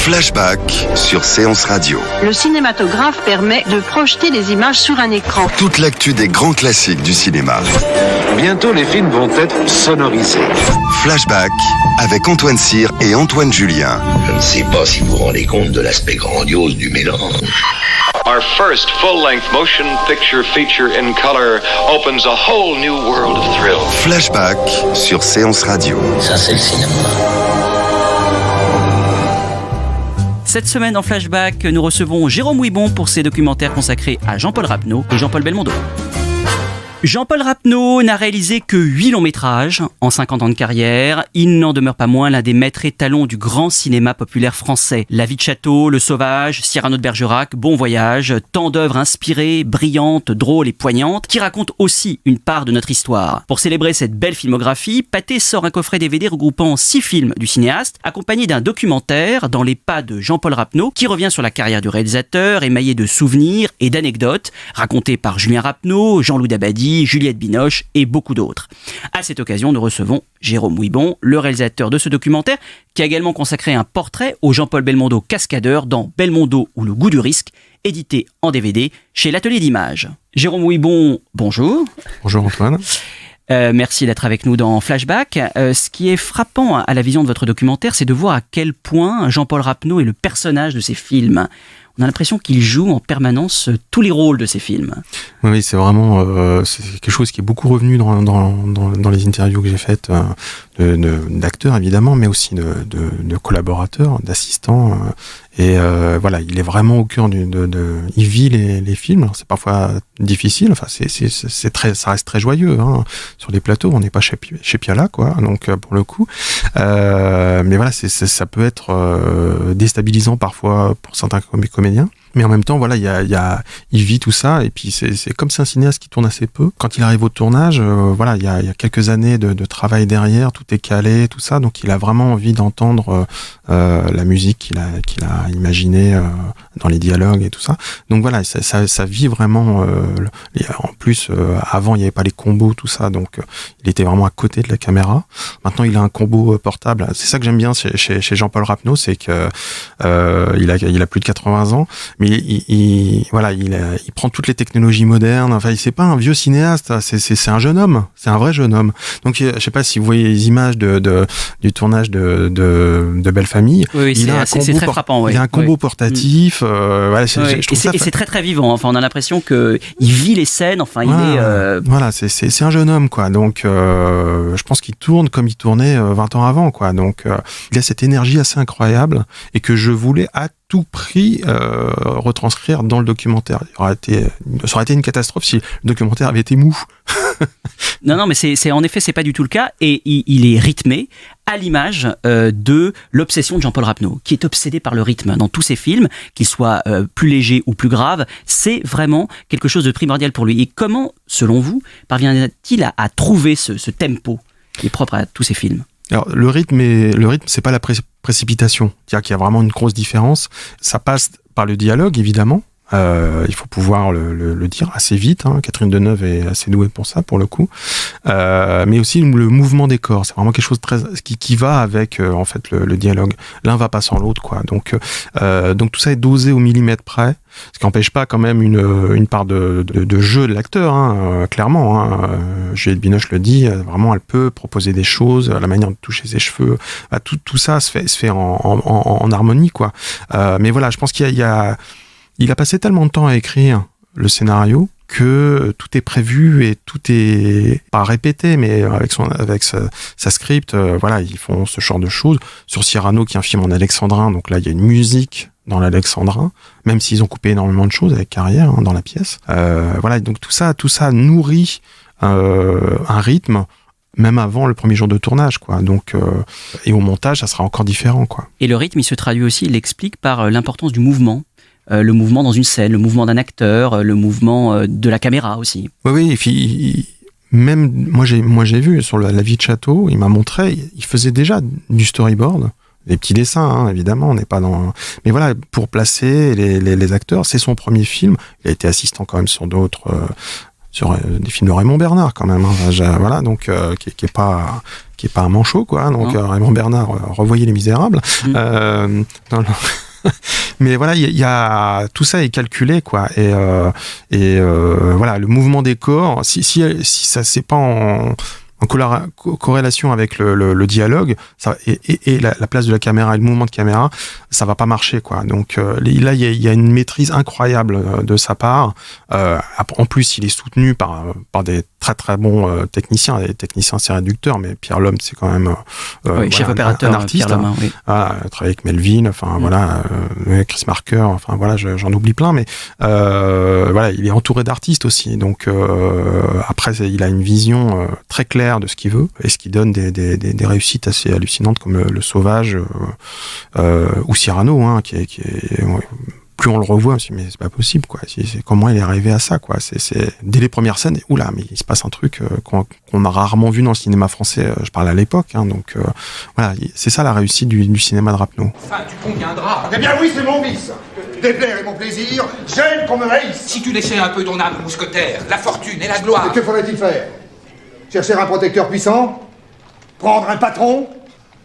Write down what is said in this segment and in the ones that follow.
Flashback sur Séance Radio. Le cinématographe permet de projeter des images sur un écran. Toute l'actu des grands classiques du cinéma. Bientôt, les films vont être sonorisés. Flashback avec Antoine Cyr et Antoine Julien. Je ne sais pas si vous vous rendez compte de l'aspect grandiose du mélange. Our first full-length motion picture feature in color opens a whole new world of thrill. Flashback sur Séance Radio. Ça, c'est le cinéma. Cette semaine en Flashback, nous recevons Jérôme Ouibon pour ses documentaires consacrés à Jean-Paul Rapneau et Jean-Paul Belmondo. Jean-Paul Rapneau n'a réalisé que 8 longs métrages en 50 ans de carrière. Il n'en demeure pas moins l'un des maîtres étalons du grand cinéma populaire français. La vie de château, Le Sauvage, Cyrano de Bergerac, Bon Voyage, tant d'œuvres inspirées, brillantes, drôles et poignantes, qui racontent aussi une part de notre histoire. Pour célébrer cette belle filmographie, Pathé sort un coffret DVD regroupant 6 films du cinéaste, accompagné d'un documentaire dans les pas de Jean-Paul Rapneau, qui revient sur la carrière du réalisateur, émaillé de souvenirs et d'anecdotes, racontés par Julien Rapneau, Jean-Loup Dabadi, Juliette Binoche et beaucoup d'autres. À cette occasion, nous recevons Jérôme Ouibon, le réalisateur de ce documentaire, qui a également consacré un portrait au Jean-Paul Belmondo cascadeur dans Belmondo ou le goût du risque, édité en DVD chez l'Atelier d'Images. Jérôme Ouibon, bonjour. Bonjour Antoine. Merci d'être avec nous dans Flashback. Ce qui est frappant à la vision de votre documentaire, c'est de voir à quel point Jean-Paul Rapneau est le personnage de ces films. On a l'impression qu'il joue en permanence tous les rôles de ces films. Oui, c'est vraiment c'est quelque chose qui est beaucoup revenu dans les interviews que j'ai faites d'acteurs évidemment, mais aussi de collaborateurs, d'assistants. Et voilà, il est vraiment au cœur il vit les films. Alors, c'est parfois difficile. Enfin, ça reste très joyeux hein. Sur les plateaux, on n'est pas chez Piala, quoi. Donc pour le coup, mais voilà, ça peut être déstabilisant parfois pour certains comédiens. Mais en même temps, voilà, il vit tout ça, et puis c'est comme c'est un cinéaste qui tourne assez peu. Quand il arrive au tournage, voilà, il y a quelques années de travail derrière, tout est calé, tout ça, donc il a vraiment envie d'entendre la musique qu'il a imaginée dans les dialogues et tout ça. Donc voilà, ça vit vraiment. En plus, avant, il n'y avait pas les combos, tout ça, donc il était vraiment à côté de la caméra. Maintenant, il a un combo portable. C'est ça que j'aime bien chez Jean-Paul Rapneau, c'est que il a plus de 80 ans, mais il prend toutes les technologies modernes. Enfin, c'est pas un vieux cinéaste, c'est un jeune homme, c'est un vrai jeune homme. Donc, je sais pas si vous voyez les images du tournage de Belle Famille. Oui, c'est très frappant. Oui. Il a un combo portatif. Voilà, je trouve et c'est très très vivant. Enfin, on a l'impression que il vit les scènes. Enfin, il est. Voilà, c'est un jeune homme, quoi. Donc, je pense qu'il tourne comme il tournait 20 ans avant, quoi. Donc, il a cette énergie assez incroyable et que je voulais à tout prix retranscrire dans le documentaire. Ça aurait été une catastrophe si le documentaire avait été mou. Non, mais c'est en effet, c'est pas du tout le cas, et il est rythmé à l'image de l'obsession de Jean-Paul Rapneau, qui est obsédé par le rythme dans tous ses films, qu'ils soient plus légers ou plus graves. C'est vraiment quelque chose de primordial pour lui. Et comment, selon vous, parvient-il à trouver ce tempo qui est propre à tous ses films ? Alors, le rythme, c'est pas la précipitation. C'est-à-dire qu'il y a vraiment une grosse différence. Ça passe par le dialogue, évidemment. Il faut pouvoir le dire assez vite. Hein. Catherine Deneuve est assez douée pour ça, pour le coup. Mais aussi le mouvement des corps. C'est vraiment quelque chose qui va avec en fait le dialogue. L'un va pas sans l'autre, quoi. Donc tout ça est dosé au millimètre près. Ce qui n'empêche pas quand même une part de jeu de l'acteur, hein, clairement. Hein. Juliette Binoche le dit, vraiment, elle peut proposer des choses, la manière de toucher ses cheveux, tout ça se fait en harmonie, quoi. Mais voilà, je pense qu'il a passé tellement de temps à écrire le scénario que tout est prévu et tout est pas répété, mais avec sa script, voilà, ils font ce genre de choses. Sur Cyrano, qui est un film en alexandrin, donc là, il y a une musique dans l'alexandrin, même s'ils ont coupé énormément de choses avec Carrière dans la pièce. Voilà, donc tout ça nourrit un rythme, même avant le premier jour de tournage, quoi. Donc, et au montage, ça sera encore différent, quoi. Et le rythme, il se traduit aussi, il l'explique par l'importance du mouvement. Le mouvement dans une scène, le mouvement d'un acteur, le mouvement de la caméra aussi. Oui, et puis même moi j'ai vu sur la vie de château, il m'a montré, il faisait déjà du storyboard, des petits dessins, hein, évidemment, on n'est pas dans. Mais voilà, pour placer les acteurs, c'est son premier film. Il a été assistant quand même sur d'autres des films de Raymond Bernard quand même. Hein. Voilà, donc qui est pas un manchot, quoi. Donc Raymond Bernard, revoyez Les Misérables. Mais voilà, il y a tout ça est calculé, quoi. Et voilà, le mouvement des corps, si ça c'est pas en corrélation avec le dialogue, ça, et la place de la caméra et le mouvement de caméra, ça va pas marcher, quoi. Donc là, il y a une maîtrise incroyable de sa part. En plus, il est soutenu par des très très bons techniciens. Les techniciens, c'est réducteur, mais Pierre Lhomme, c'est quand même chef opérateur, un artiste. Pierre Lhomme, oui. Voilà, travaillé avec Melville, enfin voilà, Chris Marker, enfin voilà, j'en oublie plein, mais voilà, il est entouré d'artistes aussi. Donc après, il a une vision très claire de ce qu'il veut, et ce qui donne des réussites assez hallucinantes comme le Sauvage ou Cyrano, hein, qui est plus on le revoit, mais c'est pas possible, quoi. Comment il est arrivé à ça, quoi. C'est dès les premières scènes, oula, mais il se passe un truc qu'on a rarement vu dans le cinéma français. Je parle à l'époque, hein, donc voilà, c'est ça la réussite du cinéma de Rapneau. Enfin, tu conviendras. Eh bien oui, c'est mon vice. Déplaire est mon plaisir. J'aime qu'on me haïsse. Si tu laissais un peu ton âme mousquetaire, la fortune et la gloire. Et que faudrait-il faire? Chercher un protecteur puissant? Prendre un patron?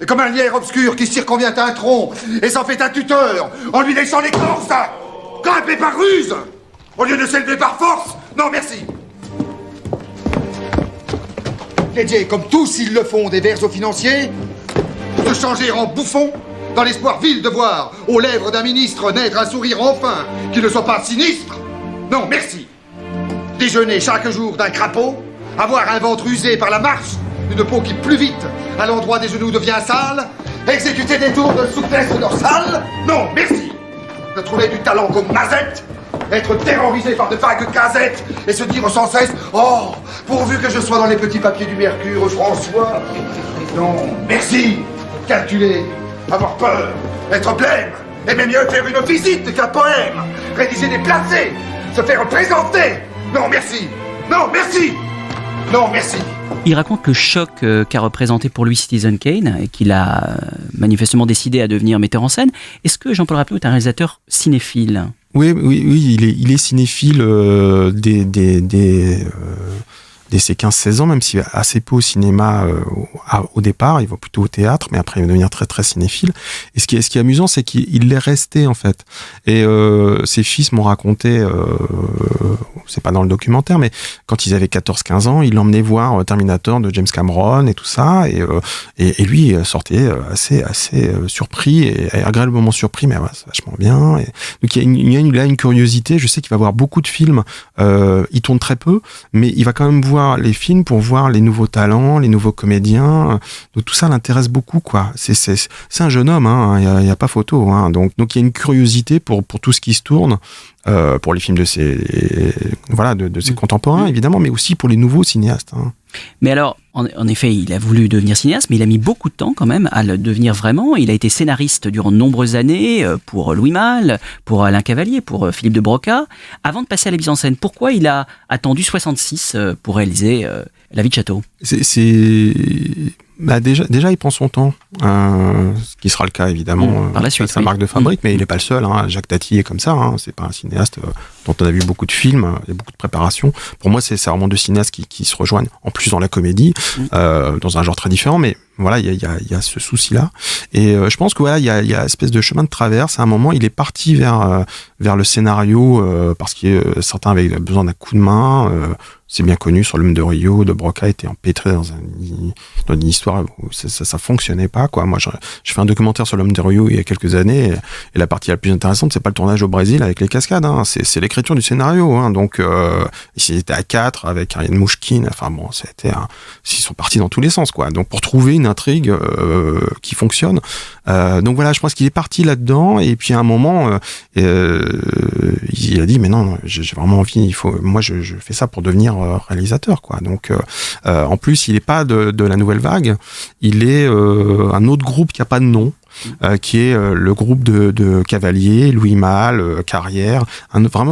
Et comme un lierre obscur qui circonvient un tronc et s'en fait un tuteur en lui léchant l'écorce, grimper par ruse au lieu de s'élever par force. Non, merci. Dédier, comme tous ils le font, des vers aux financiers, se changer en bouffon dans l'espoir vil de voir aux lèvres d'un ministre naître un sourire enfin qui ne soit pas sinistre. Non, merci. Déjeuner chaque jour d'un crapaud, avoir un ventre usé par la marche, une peau qui plus vite à l'endroit des genoux devient sale, exécuter des tours de souplesse dorsale. Non, merci. De trouver du talent comme Mazette, être terrorisé par de vagues casettes et se dire sans cesse « Oh, pourvu que je sois dans les petits papiers du Mercure, François !» Non, merci. Calculer, avoir peur, être blême, aimer mieux faire une visite qu'un poème, rédiger des placés, se faire présenter. Non, merci. Non, merci. Non, merci. Il raconte le choc qu'a représenté pour lui Citizen Kane et qu'il a manifestement décidé à devenir metteur en scène. Est-ce que Jean-Paul Rapneau est un réalisateur cinéphile ? Oui, il est cinéphile dès ses 15-16 ans, même s'il va assez peu au cinéma au départ, il va plutôt au théâtre, mais après il va devenir très très cinéphile. Et ce qui est amusant, c'est qu'il l'est resté, en fait. Et ses fils m'ont raconté, c'est pas dans le documentaire, mais quand ils avaient 14-15 ans, il l'emmenait voir Terminator de James Cameron et tout ça, et lui sortait assez surpris et agréablement surpris, mais ouais, c'est vachement bien. Et donc il y a une curiosité. Je sais qu'il va voir beaucoup de films, il tourne très peu, mais il va quand même voir les films pour voir les nouveaux talents, les nouveaux comédiens. Donc tout ça l'intéresse beaucoup, quoi. C'est un jeune homme, hein. Il y a pas photo, hein. Donc il y a une curiosité pour tout ce qui se tourne, pour les films de ses contemporains, évidemment, mais aussi pour les nouveaux cinéastes, hein. Mais alors, en effet, il a voulu devenir cinéaste, mais il a mis beaucoup de temps quand même à le devenir vraiment. Il a été scénariste durant de nombreuses années pour Louis Malle, pour Alain Cavalier, pour Philippe de Broca, avant de passer à la mise en scène. Pourquoi il a attendu 66 pour réaliser La vie de château ? Déjà, il prend son temps, ce qui sera le cas évidemment par la suite, sa marque de fabrique, mais il n'est pas le seul, hein. Jacques Tati est comme ça, hein. C'est pas un cinéaste dont on a vu beaucoup de films, il y a beaucoup de préparation. Pour moi, c'est vraiment deux cinéastes qui se rejoignent, en plus dans la comédie, dans un genre très différent, mais voilà, il y a ce souci-là. Et je pense que voilà, il y a une espèce de chemin de traverse. À un moment, il est parti vers le scénario parce que certains avaient besoin d'un coup de main. C'est bien connu, sur l'homme de Rio, de Broca était empêtré dans une histoire où ça fonctionnait pas, quoi. Moi, je fais un documentaire sur l'homme de Rio il y a quelques années, et la partie la plus intéressante, c'est pas le tournage au Brésil avec les cascades, hein. C'est l'écriture du scénario, hein. Donc, ils étaient à 4 avec Ariane Mouchkine. Enfin bon, ils sont partis dans tous les sens, quoi. Donc, pour trouver une intrigue qui fonctionne. Donc voilà, je pense qu'il est parti là-dedans, et puis à un moment, il a dit, mais non, j'ai vraiment envie, moi, je fais ça pour devenir réalisateur, quoi. Donc en plus il est pas de la nouvelle vague, il est un autre groupe qui a pas de nom, qui est le groupe de Cavalier, Louis Malle, Carrière.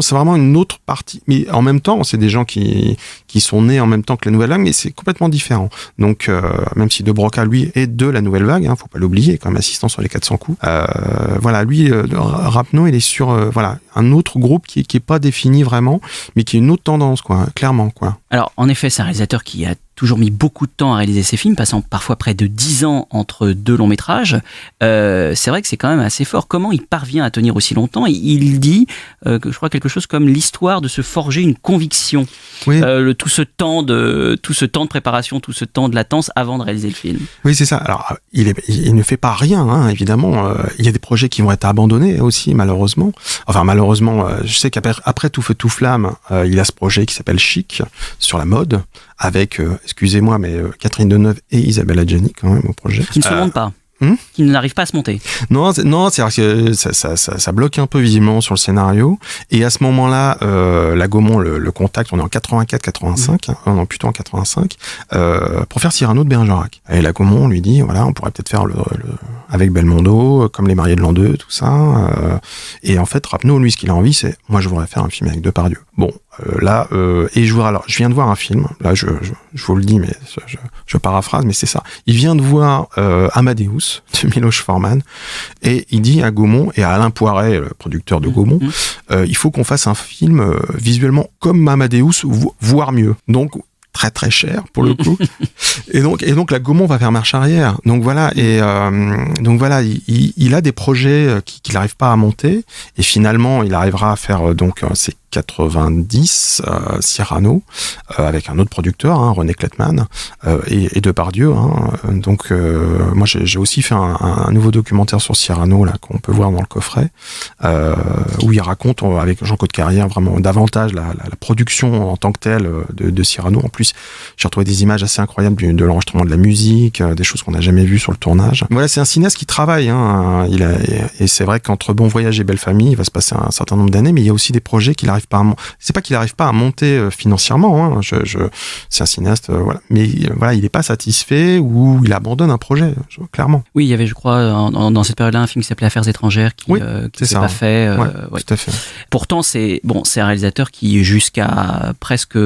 C'est vraiment une autre partie. Mais en même temps, c'est des gens qui sont nés en même temps que la Nouvelle Vague, mais c'est complètement différent. Donc, même si De Broca, lui, est de la Nouvelle Vague, faut pas l'oublier, comme assistant sur les 400 coups. Lui, Rapneau, il est sur un autre groupe qui est pas défini vraiment, mais qui est une autre tendance, quoi, clairement, quoi. Alors, en effet, c'est un réalisateur qui a toujours mis beaucoup de temps à réaliser ses films, passant parfois près de 10 ans entre 2 longs métrages. C'est vrai que c'est quand même assez fort. Comment il parvient à tenir aussi longtemps ? Il dit, je crois, quelque chose comme l'histoire de se forger une conviction. Oui. Tout ce temps de préparation, tout ce temps de latence avant de réaliser le film. Oui, c'est ça. Alors, il ne fait pas rien, évidemment. Il y a des projets qui vont être abandonnés aussi, malheureusement. Enfin, malheureusement, je sais qu'après Tout feu, tout flamme, il a ce projet qui s'appelle Chic, sur la mode, avec, excusez-moi, mais Catherine Deneuve et Isabelle Adjani, quand même, au projet. Qui ne se montent pas. Qui n'arrive pas à se monter. Non, c'est-à-dire que ça bloque un peu visiblement sur le scénario. Et à ce moment-là, la Gaumont le contacte, on est en 84-85, non, plutôt en 85, pour faire Cyrano de Bergerac. Et la Gaumont lui dit, voilà, on pourrait peut-être faire le avec Belmondo, comme Les Mariés de l'an 2, tout ça. Et en fait, Rapneau, lui, ce qu'il a envie, c'est, moi, je voudrais faire un film avec Depardieu. Bon, et je viens de voir un film, là, je vous le dis, mais je paraphrase, mais c'est ça. Il vient de voir Amadeus, de Miloš Forman, et il dit à Gaumont, et à Alain Poiret, le producteur de Gaumont, il faut qu'on fasse un film visuellement comme Amadeus, voire mieux. Donc, très très cher pour le coup. et donc la Gaumont va faire marche arrière. Donc voilà, il a des projets qu'il n'arrive pas à monter, et finalement il arrivera à faire ses 90 Cyrano avec un autre producteur, René Klettmann, et Depardieu. Donc moi j'ai aussi fait un nouveau documentaire sur Cyrano là qu'on peut voir dans le coffret, où il raconte avec Jean-Claude Carrière vraiment davantage la production en tant que telle de Cyrano. En plus, j'ai retrouvé des images assez incroyables de l'enregistrement de la musique, des choses qu'on n'a jamais vues sur le tournage. Voilà, c'est un cinéaste qui travaille. Et c'est vrai qu'entre Bon Voyage et Belle Famille, il va se passer un certain nombre d'années, mais il y a aussi des projets qu'il arrive pas c'est pas qu'il n'arrive pas à monter financièrement, c'est un cinéaste, mais il n'est pas satisfait ou il abandonne un projet, clairement. Oui, il y avait, je crois, dans cette période-là, un film qui s'appelait Affaires étrangères qui s'est pas fait. Tout à fait. Pourtant, c'est un réalisateur qui, jusqu'à presque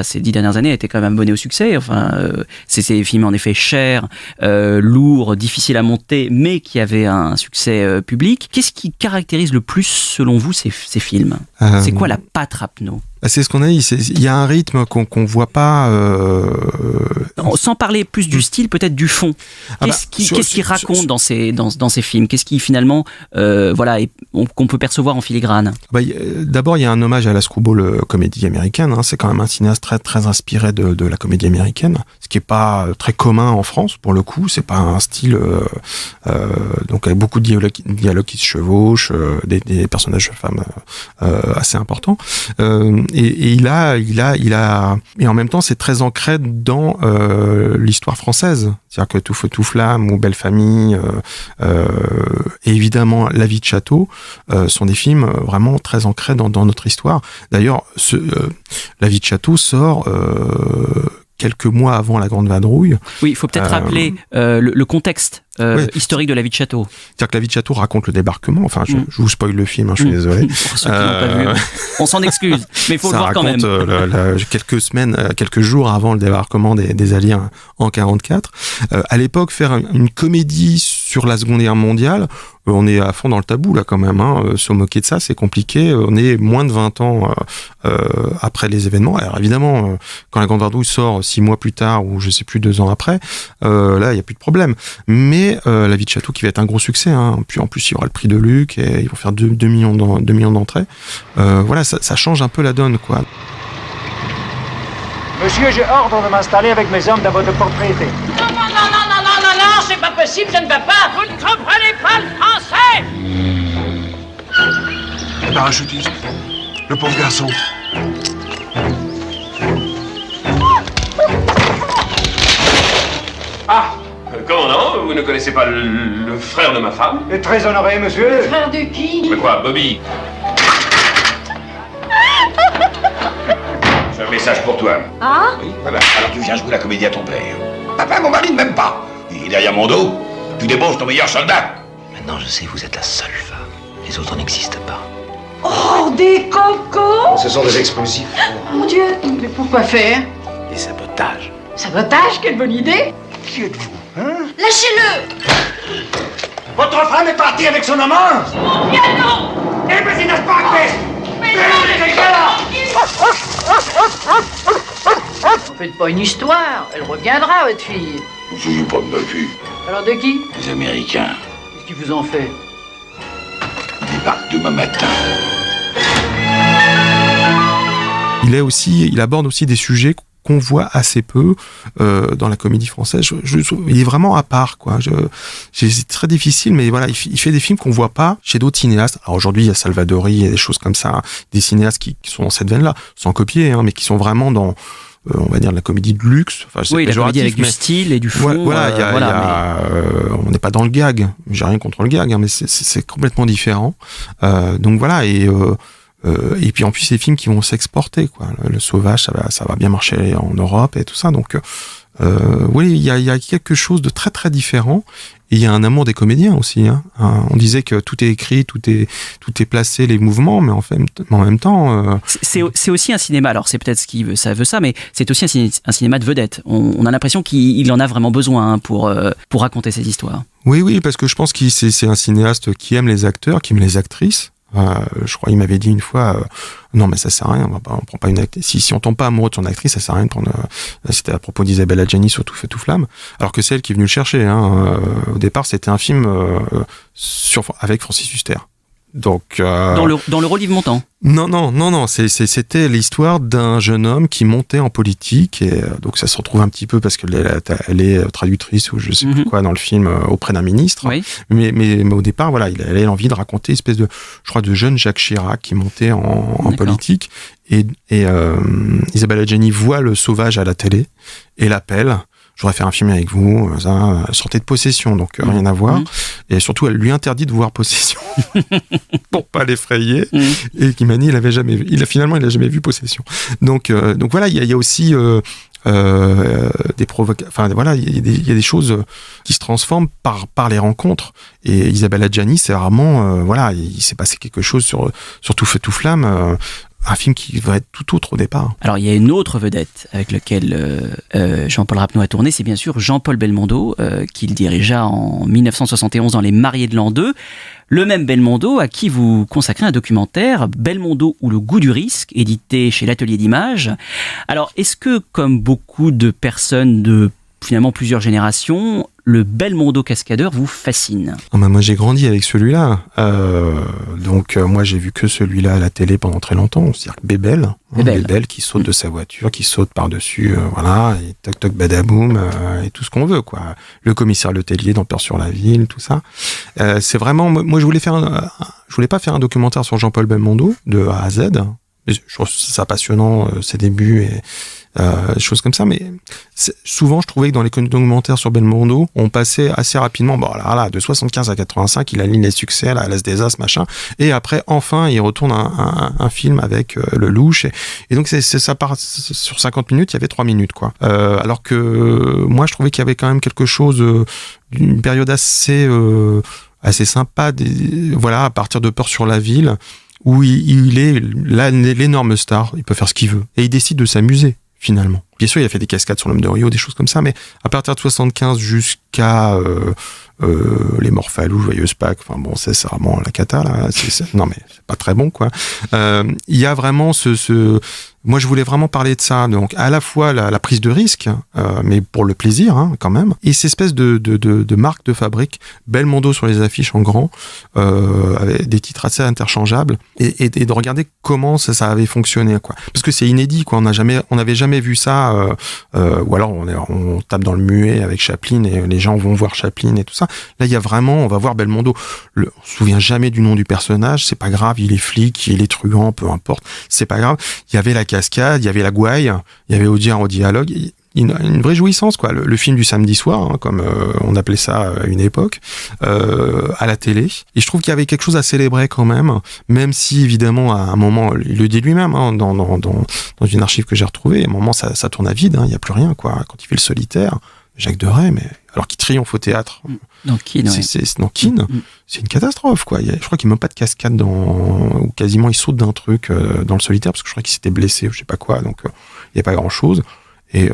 ces 10 dernières années, était quand même abonné au succès. Enfin, c'est des films en effet chers, lourds, difficiles à monter, mais qui avaient un succès public. Qu'est-ce qui caractérise le plus, selon vous, ces films ? C'est quoi la patte Rapneau ? C'est ce qu'on a dit, il y a un rythme qu'on voit pas... Sans parler plus du style, peut-être du fond. Qu'est-ce qu'il raconte dans ces films ? Qu'est-ce qui finalement, qu'on peut percevoir en filigrane ? D'abord, il y a un hommage à la screwball comédie américaine. C'est quand même un cinéaste très, très inspiré de la comédie américaine, ce qui est pas très commun en France, pour le coup. C'est pas un style... donc, avec beaucoup de dialogues qui se chevauchent, des personnages de femmes assez importants. Et il a, et en même temps, c'est très ancré dans l'histoire française. C'est-à-dire que Tout feu, tout flamme ou Belle Famille, et évidemment La vie de château, sont des films vraiment très ancrés dans notre histoire. D'ailleurs, La vie de château sort quelques mois avant la Grande Vadrouille. Oui, il faut peut-être rappeler le contexte historique de La vie de château. C'est-à-dire que La vie de château raconte le débarquement. Enfin, je vous spoil le film, je suis désolé. Pour ceux qui l'ont pas vu, on s'en excuse, mais il faut le voir quand même. Ça raconte quelques jours avant le débarquement des Alliés en 44. À l'époque, faire une comédie sur la Seconde Guerre mondiale, on est à fond dans le tabou là quand même. Se moquer de ça, c'est compliqué. On est moins de 20 ans après les événements. Alors évidemment, quand la Grande Vadrouille sort 6 mois plus tard ou je sais plus 2 ans après, là il y a plus de problème. Mais La vie de château qui va être un gros succès. Puis en plus il y aura le prix de Luc et ils vont faire 2 millions d'entrées. Ça change un peu la donne, quoi. Monsieur, j'ai ordre de m'installer avec mes hommes dans votre propriété. Non, c'est pas possible, je ne vais pas. Vous ne comprenez pas le français. Le parachutiste, le pauvre garçon. Ah, comment non? Vous ne connaissez pas le frère de ma femme? Très honoré, monsieur. Le frère de qui? Mais quoi, Bobby? J'ai un message pour toi. Ah? Oui, voilà. Alors tu viens jouer la comédie à ton père. Papa, mon mari ne m'aime pas. Il est derrière mon dos. Tu débauches ton meilleur soldat. Maintenant, je sais, vous êtes la seule femme. Les autres n'existent pas. Oh, des cocos! Ce sont des explosifs. Oh, mon Dieu! Mais pourquoi faire? Des sabotages. Sabotage? Quelle bonne idée! Qui êtes-vous, hein? Lâchez-le! Votre femme est partie avec son amant. Mon piano! Eh ben, c'est n'est pas fait. Mais non, faites pas une histoire. Elle reviendra, votre fille. Vous ne souvenez pas de ma fille? Alors de qui? Les Américains. Qu'est-ce qu'ils vous ont fait? Ils débarquent demain matin. Il aborde aussi des sujets qu'on voit assez peu dans la comédie française. Il est vraiment à part, quoi. C'est très difficile, mais voilà, il fait des films qu'on voit pas chez d'autres cinéastes. Alors aujourd'hui, il y a Salvadori, il y a des choses comme ça, des cinéastes qui sont dans cette veine-là, sans copier, hein, mais qui sont vraiment dans on va dire la comédie de luxe. Enfin, oui, la comédie avec du style et du fond. On n'est pas dans le gag. J'ai rien contre le gag, hein, mais c'est complètement différent. Donc voilà, et puis en plus, c'est des films qui vont s'exporter, quoi. Le Sauvage, ça va bien marcher en Europe et tout ça. Donc, oui, il y a quelque chose de très très différent. Et il y a un amour des comédiens aussi. Hein. On disait que tout est écrit, tout est placé, les mouvements, mais en même temps. C'est aussi un cinéma. Alors c'est peut-être ça veut ça, mais c'est aussi un cinéma de vedette. On a l'impression qu'il en a vraiment besoin, hein, pour raconter ces histoires. Oui, parce que je pense que c'est un cinéaste qui aime les acteurs, qui aime les actrices. Je crois qu'il m'avait dit une fois non mais ça sert à rien, on prend pas une actrice, si on tombe pas amoureux de son actrice, ça sert à rien de prendre c'était à propos d'Isabelle Adjani sur Tout feu tout flamme, alors que c'est elle qui est venue le chercher, hein. Au départ c'était un film avec Francis Huster. Donc dans le rôle d'Yves Montand. Non, c'était l'histoire d'un jeune homme qui montait en politique, et donc ça se retrouve un petit peu parce qu'elle est traductrice ou je sais plus quoi dans le film auprès d'un ministre. Oui. Mais au départ, voilà, il avait l'envie de raconter une espèce de, je crois, de jeune Jacques Chirac qui montait en politique, et Isabelle Adjani voit le Sauvage à la télé et l'appelle. Je voudrais faire un film avec vous, ça, sortez de Possession, donc rien à voir. Et surtout, elle lui interdit de voir Possession pour pas l'effrayer. Et qui m'a dit, il a jamais vu Possession. Donc voilà, il y a aussi des provocations. Enfin voilà, il y a des choses qui se transforment par les rencontres. Et Isabelle Adjani, c'est vraiment voilà, il s'est passé quelque chose sur Tout feu tout flamme. Un film qui va être tout autre au départ. Alors il y a une autre vedette avec laquelle Jean-Paul Rapneau a tourné, c'est bien sûr Jean-Paul Belmondo, qu'il dirigea en 1971 dans Les Mariés de l'an 2. Le même Belmondo à qui vous consacrez un documentaire, Belmondo ou le goût du risque, édité chez l'Atelier d'Images. Alors est-ce que, comme beaucoup de personnes de finalement plusieurs générations, le Belmondo cascadeur vous fascine? Moi j'ai grandi avec celui-là, donc moi j'ai vu que celui-là à la télé pendant très longtemps, c'est-à-dire que Bébel qui saute de sa voiture, qui saute par-dessus, voilà, et toc toc badaboum, et tout ce qu'on veut, quoi. Le commissaire Letellier dans Peur sur la ville, tout ça. C'est vraiment, moi je voulais pas faire un documentaire sur Jean-Paul Belmondo de A à Z. Je trouve ça passionnant, ses débuts et choses comme ça, mais souvent je trouvais que dans les documentaires sur Belmondo, on passait assez rapidement, de 75 à 85, il aligne les succès, la L'As des As, machin, et après enfin il retourne un film avec le louche, et donc ça part sur 50 minutes, il y avait 3 minutes, quoi. Alors que moi je trouvais qu'il y avait quand même quelque chose d'une période assez sympa, voilà, à partir de Peur sur la ville, où il est l'énorme star, il peut faire ce qu'il veut, et il décide de s'amuser, finalement. Bien sûr, il a fait des cascades sur l'Homme de Rio, des choses comme ça, mais à partir de 75 jusqu'à les Morphalous, Joyeuse Pâques, enfin bon, c'est vraiment la cata, là. Non, mais c'est pas très bon, quoi. Il y a vraiment moi, je voulais vraiment parler de ça. Donc, à la fois la prise de risque, mais pour le plaisir, hein, quand même. Et cette espèce de marque de fabrique, Belmondo sur les affiches en grand, avec des titres assez interchangeables, et de regarder comment ça avait fonctionné, quoi. Parce que c'est inédit, quoi. On n'avait jamais vu ça, ou alors on tape dans le muet avec Chaplin et les gens vont voir Chaplin et tout ça. Là, il y a vraiment, on va voir Belmondo. On se souvient jamais du nom du personnage, c'est pas grave, il est flic, il est truand, peu importe, c'est pas grave. Il y avait la cascade, il y avait la gouaille, il y avait au dialogue, une vraie jouissance, quoi. Le film du samedi soir, hein, comme on appelait ça à une époque, à la télé. Et je trouve qu'il y avait quelque chose à célébrer quand même si évidemment à un moment, il le dit lui-même, hein, dans une archive que j'ai retrouvée, à un moment ça tourne à vide, hein, il n'y a plus rien, quoi. Quand il fait Le Solitaire, Jacques Deray, mais alors qu'il triomphe au théâtre. Dans Keane, Dans Keane, c'est une catastrophe, quoi. Je crois qu'il n'y a même pas de cascade ou quasiment il saute d'un truc dans le solitaire, parce que je crois qu'il s'était blessé ou je sais pas quoi, donc il n'y a pas grand-chose. Et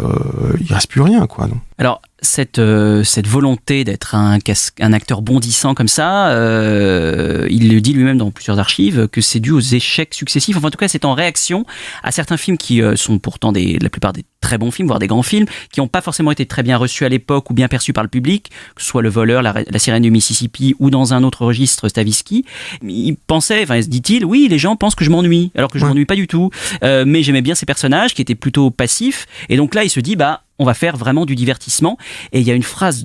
il reste plus rien, quoi. Donc. Alors, cette volonté d'être un acteur bondissant comme ça, il le dit lui-même dans plusieurs archives, que c'est dû aux échecs successifs. Enfin, en tout cas, c'est en réaction à certains films qui sont pourtant la plupart des très bons films, voire des grands films, qui n'ont pas forcément été très bien reçus à l'époque ou bien perçus par le public, que ce soit Le Voleur, La Sirène du Mississippi ou dans un autre registre, Stavisky. Il pensait, dit-il, oui, les gens pensent que je m'ennuie, alors que je m'ennuie pas du tout. Mais j'aimais bien ces personnages qui étaient plutôt passifs. Et donc là, il se dit, on va faire vraiment du divertissement. Et il y a une phrase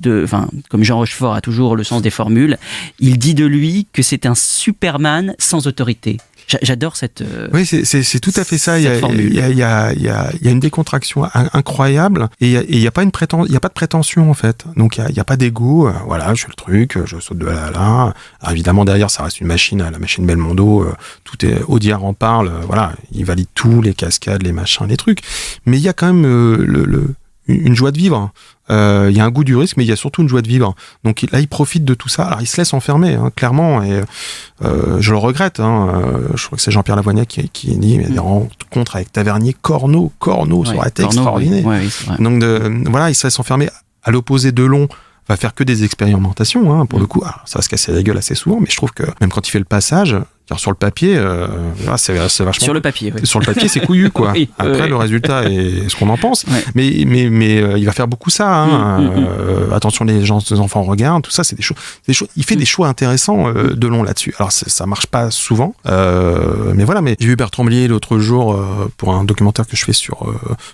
comme Jean Rochefort a toujours le sens des formules, il dit de lui que c'est un Superman sans autorité. J'adore cette oui, c'est tout à fait ça. Il y a une décontraction incroyable et il y a pas de prétention en fait. Donc il y a pas d'ego. Voilà, je fais le truc, je saute de là à là. Alors, évidemment derrière ça reste une machine, la machine Belmondo. Tout est Audiard en parle. Voilà, il valide tout, les cascades, les machins, les trucs. Mais il y a quand même une joie de vivre. Il y a un goût du risque, mais il y a surtout une joie de vivre. Donc là, il profite de tout ça. Alors, il se laisse enfermer, clairement, et je le regrette. Je crois que c'est Jean-Pierre Lavoignac qui dit, mais des rencontres avec Tavernier, Corneau, ça aurait été extraordinaire. Oui, c'est vrai. Donc voilà, il se laisse enfermer. À l'opposé de Delon, va faire que des expérimentations, pour le coup. Alors, ça va se casser la gueule assez souvent, mais je trouve que même quand il fait le passage, car sur le papier, c'est vachement... Sur le papier, oui. Sur le papier, c'est couillu, quoi. Oui, après, le résultat est ce qu'on en pense. Ouais. Mais il va faire beaucoup ça. Attention, les enfants regardent, tout ça, c'est des choses. Il fait des choix intéressants Delon là-dessus. Alors, ça marche pas souvent. Mais voilà, mais j'ai vu Bertrand Blier l'autre jour pour un documentaire que je fais sur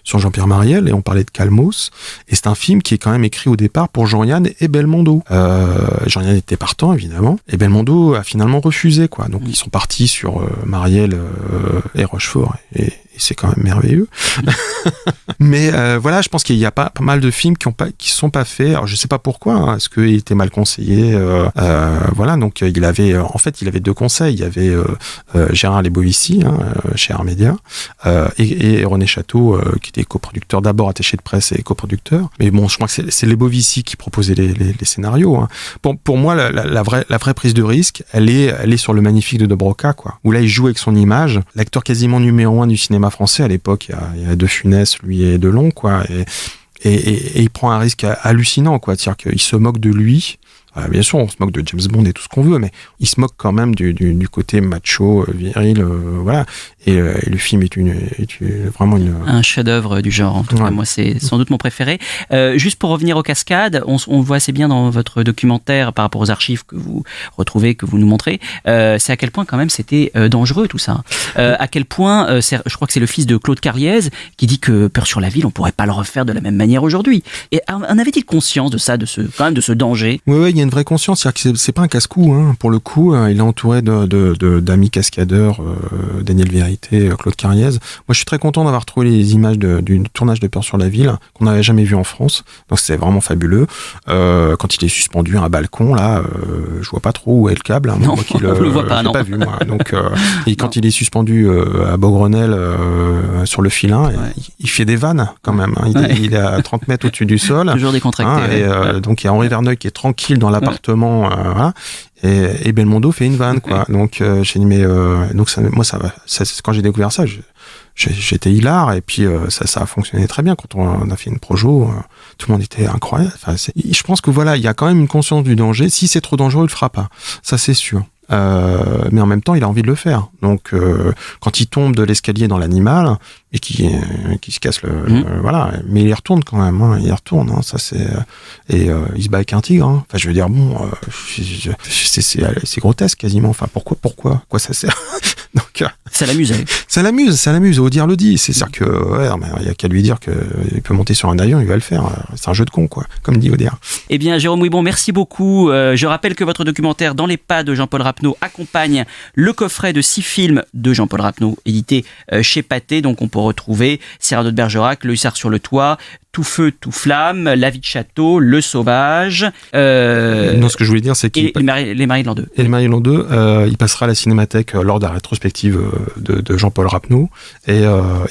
Jean-Pierre Mariel, et on parlait de Calmos. Et c'est un film qui est quand même écrit au départ pour Jean-Yann et Belmondo. Jean-Yann était partant, évidemment. Et Belmondo a finalement refusé, quoi. Donc, ils sont partis sur Mariel et Rochefort, et c'est quand même merveilleux. Mais voilà, je pense qu'il y a pas mal de films qui sont pas faits. Alors je sais pas pourquoi. Est-ce qu'il était mal conseillé voilà, donc il avait deux conseils. Il y avait Gérard Lebovici chez Ars Média et René Château qui était coproducteur, d'abord attaché de presse et coproducteur. Mais bon, je crois que c'est Lebovici qui proposait les scénarios. Pour moi, la vraie prise de risque, elle est sur Le Magnifique de Broca, quoi. Où là, il joue avec son image. L'acteur quasiment numéro 1 du cinéma français à l'époque, il y a De Funès, lui et Delon, quoi, et il prend un risque hallucinant, quoi, c'est-à-dire qu'il se moque de lui. Bien sûr, on se moque de James Bond et tout ce qu'on veut, mais il se moque quand même du côté macho, viril, voilà. Et le film est vraiment un chef-d'œuvre du genre. En tout cas, moi, c'est sans doute mon préféré. Juste pour revenir aux cascades, on voit assez bien dans votre documentaire par rapport aux archives que vous retrouvez, que vous nous montrez, c'est à quel point quand même c'était dangereux tout ça. À quel point, je crois que c'est le fils de Claude Cariez qui dit que Peur sur la ville, on pourrait pas le refaire de la même manière aujourd'hui. Et en avait-il conscience de ça, de ce danger? Oui, il y a une vraie conscience, c'est-à-dire que c'est pas un casse-cou, pour le coup, il est entouré d'amis cascadeurs, Daniel Vérité, Claude Cariez. Moi, je suis très content d'avoir trouvé les images du tournage de Peur sur la ville, qu'on n'avait jamais vu en France, donc c'était vraiment fabuleux. Quand il est suspendu à un balcon, là, je vois pas trop où est le câble. Non, on le voit pas, non. Pas vu, moi. Donc, et quand il est suspendu à Beaugrenelle, sur le filin, il fait des vannes, quand même. Il est à 30 mètres au-dessus du sol. Toujours décontracté. Donc, il y a Henri Verneuil qui est tranquille dans l'appartement, voilà. Et Belmondo fait une vanne, quoi. Donc j'ai dit donc moi ça va. Quand j'ai découvert ça, j'étais hilar, et puis ça a fonctionné très bien quand on a fait une projo. Tout le monde était incroyable. Enfin, je pense que voilà, il y a quand même une conscience du danger. Si c'est trop dangereux, il le fera pas. Ça c'est sûr. Mais en même temps, il a envie de le faire. Donc, quand il tombe de l'escalier dans l'animal et qui se casse voilà, mais il y retourne quand même. Il y retourne. Ça c'est il se bat avec un tigre. Enfin, je veux dire, bon, c'est grotesque quasiment. Enfin, pourquoi ça sert? Donc, ça l'amusait. Ça l'amuse. Audiard le dit. C'est-à-dire que, il y a qu'à lui dire qu'il peut monter sur un avion, il va le faire. C'est un jeu de con, quoi. Comme dit Audiard. Eh bien, Jérôme Ouibon, merci beaucoup. Je rappelle que votre documentaire Dans les pas de Jean-Paul Rapneau accompagne le coffret de 6 films de Jean-Paul Rapneau, édité chez Pathé. Donc, on peut retrouver Cyrano de Bergerac, Le Hussard sur le toit, Tout feu, tout flamme, La vie de château, Le sauvage. Non, ce que je voulais dire, c'est qu'il... Et Les Maris de l'an 2. Et Les Maris de l'an 2, il passera à la Cinémathèque lors de la rétrospective de Jean-Paul Rapneau. Et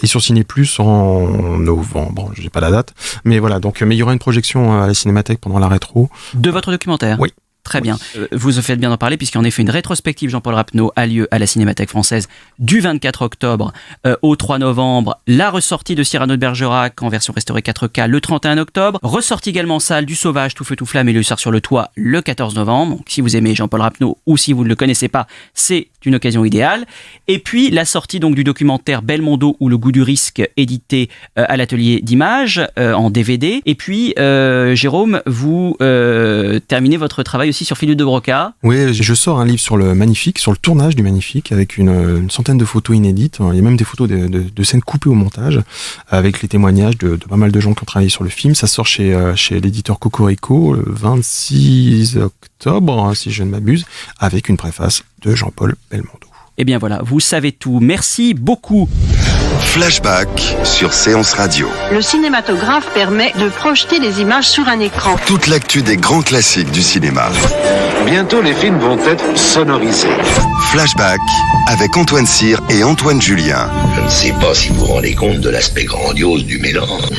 sur Ciné Plus en novembre, je n'ai pas la date. Mais voilà, donc, mais il y aura une projection à la Cinémathèque pendant la rétro. De votre documentaire ? Oui. Très bien. Vous faites bien d'en parler, puisqu'en effet, une rétrospective Jean-Paul Rapneau a lieu à la Cinémathèque française du 24 octobre au 3 novembre. La ressortie de Cyrano de Bergerac en version restaurée 4K le 31 octobre. Ressortie également en salle du Sauvage, Tout feu, tout flamme et Le hussard sur le toit le 14 novembre. Donc, si vous aimez Jean-Paul Rapneau ou si vous ne le connaissez pas, c'est une occasion idéale. Et puis, la sortie donc du documentaire Belmondo ou Le goût du risque, édité à l'atelier d'images en DVD. Et puis, Jérôme, vous terminez votre travail aussi sur Philippe de Broca. Oui, je sors un livre sur le Magnifique, sur le tournage du Magnifique, avec une centaine de photos inédites. Il y a même des photos de scènes coupées au montage, avec les témoignages de pas mal de gens qui ont travaillé sur le film. Ça sort chez l'éditeur Cocorico le 26 octobre, si je ne m'abuse, avec une préface de Jean-Paul Belmondo. Eh bien voilà, vous savez tout. Merci beaucoup. Flashback sur Séance Radio. Le cinématographe permet de projeter les images sur un écran. Toute l'actu des grands classiques du cinéma. Bientôt, les films vont être sonorisés. Flashback avec Antoine Cyr et Antoine Julien. Je ne sais pas si vous vous rendez compte de l'aspect grandiose du mélange.